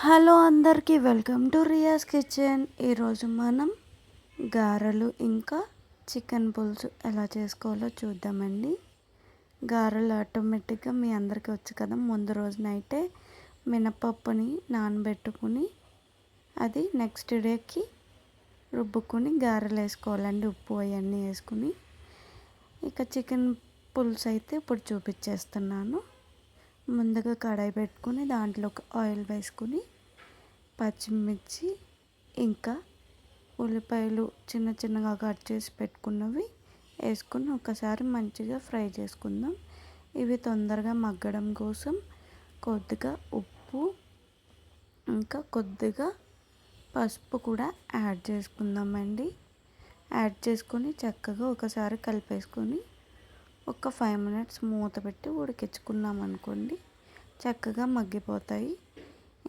Hello అందరికీ welcome to రియాస్ kitchen. ఈరోజు మనం గారెలు ఇంకా చికెన్ పులుసు ఎలా చేసుకోవాలో చూద్దామండి. గారెలు ఆటోమేటిక్గా మీ అందరికీ వచ్చు కదా. ముందు రోజు నైటే మినపప్పుని నానబెట్టుకుని అది నెక్స్ట్ డేకి రుబ్బుకుని గారెలు వేసుకోవాలండి. ఉప్పు అవన్నీ వేసుకుని. ఇక చికెన్ పులుసు అయితే ఇప్పుడు చూపించేస్తున్నాను. ముందుగా కడాయి పెట్టుకుని దాంట్లోకి ఆయిల్ వేసుకుని పచ్చిమిర్చి ఇంకా ఉల్లిపాయలు చిన్న చిన్నగా కట్ చేసి పెట్టుకున్నవి వేసుకుని ఒకసారి మంచిగా ఫ్రై చేసుకుందాం. ఇవి తొందరగా మగ్గడం కోసం కొద్దిగా ఉప్పు ఇంకా కొద్దిగా పసుపు కూడా యాడ్ చేసుకుందామండి. యాడ్ చేసుకొని చక్కగా ఒకసారి కలిపేసుకొని ఒక 5 మినిట్స్ మూత పెట్టి ఉడికించుకున్నాం అనుకోండి, చక్కగా మగ్గిపోతాయి.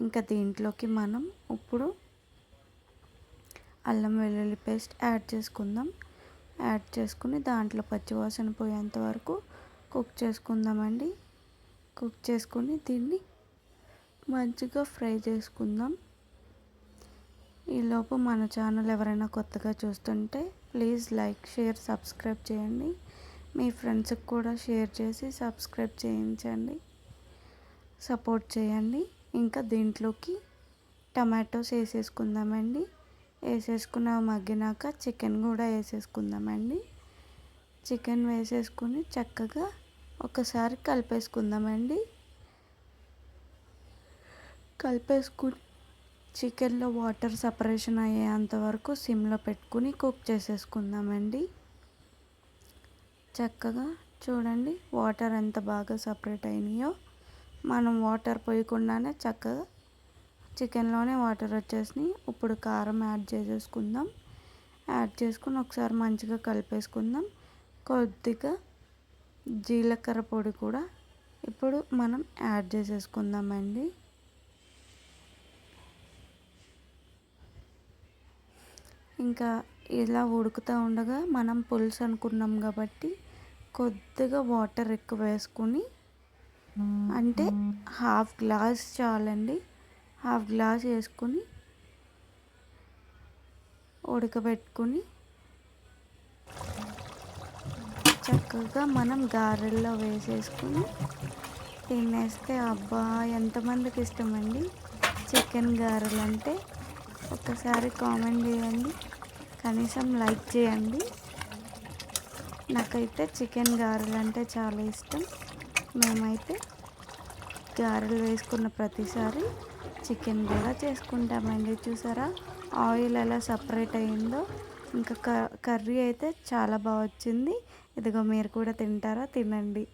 ఇంకా దీంట్లోకి మనం ఇప్పుడు అల్లం వెల్లుల్లి పేస్ట్ యాడ్ చేసుకుందాం. యాడ్ చేసుకుని దాంట్లో పచ్చివాసన పోయేంత వరకు కుక్ చేసుకుందామండి. కుక్ చేసుకొని దీన్ని మంచిగా ఫ్రై చేసుకుందాం. ఈలోపు మన ఛానల్ ఎవరైనా కొత్తగా చూస్తుంటే ప్లీజ్ లైక్, షేర్, సబ్స్క్రైబ్ చేయండి. మీ ఫ్రెండ్స్కి కూడా షేర్ చేసి సబ్స్క్రైబ్ చేయించండి, సపోర్ట్ చేయండి. ఇంకా దీంట్లోకి టమాటోస్ వేసేసుకుందామండి. వేసేసుకున్న మగ్గినాక చికెన్ కూడా వేసేసుకుందామండి. చికెన్ వేసేసుకుని చక్కగా ఒకసారి కలిపేసుకుందామండి. కలిపేసుకుని చికెన్లో వాటర్ సపరేషన్ అయ్యేంత వరకు సిమ్లో పెట్టుకుని కుక్ చేసేసుకుందామండి. చక్కగా చూడండి వాటర్ ఎంత బాగా సపరేట్ అయినాయో. మనం వాటర్ పోయకుండానే చక్కగా చికెన్లోనే వాటర్ వచ్చేసినాయి. ఇప్పుడు కారం యాడ్ చేసేసుకుందాం. యాడ్ చేసుకుని ఒకసారి మంచిగా కలిపేసుకుందాం. కొద్దిగా జీలకర్ర పొడి కూడా ఇప్పుడు మనం యాడ్ చేసేసుకుందామండి. ఇంకా ఇలా ఉడుకుతూ ఉండగా మనం పులుసు అనుకున్నాం కాబట్టి కొద్దిగా వాటర్ ఎక్కువ వేసుకుని, అంటే హాఫ్ గ్లాస్ చాలండి, హాఫ్ గ్లాస్ వేసుకుని ఉడకబెట్టుకుని చక్కగా మనం గారెల్లో వేసేసుకుని తినేస్తే అబ్బా ఎంతమందికి ఇష్టమండి చికెన్ గారెలు అంటే. ఒకసారి కామెంట్ చేయండి, కనీసం లైక్ చేయండి. నాకైతే చికెన్ గారెలు అంటే చాలా ఇష్టం. మేమైతే గారెలు వేసుకున్న ప్రతిసారి చికెన్ కూడా చేసుకుంటామండి. చూసారా ఆయిల్ ఎలా సపరేట్ అయ్యిందో. ఇంకా కర్రీ అయితే చాలా బాగా వచ్చింది. ఇదిగో మీరు కూడా తింటారా? తినండి.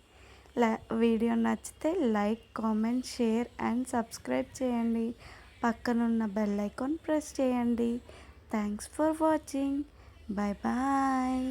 వీడియో నచ్చితే like, comment, share and subscribe చేయండి. పక్కనున్న బెల్ ఐకాన్ ప్రెస్ చేయండి. Thanks for watching. Bye bye.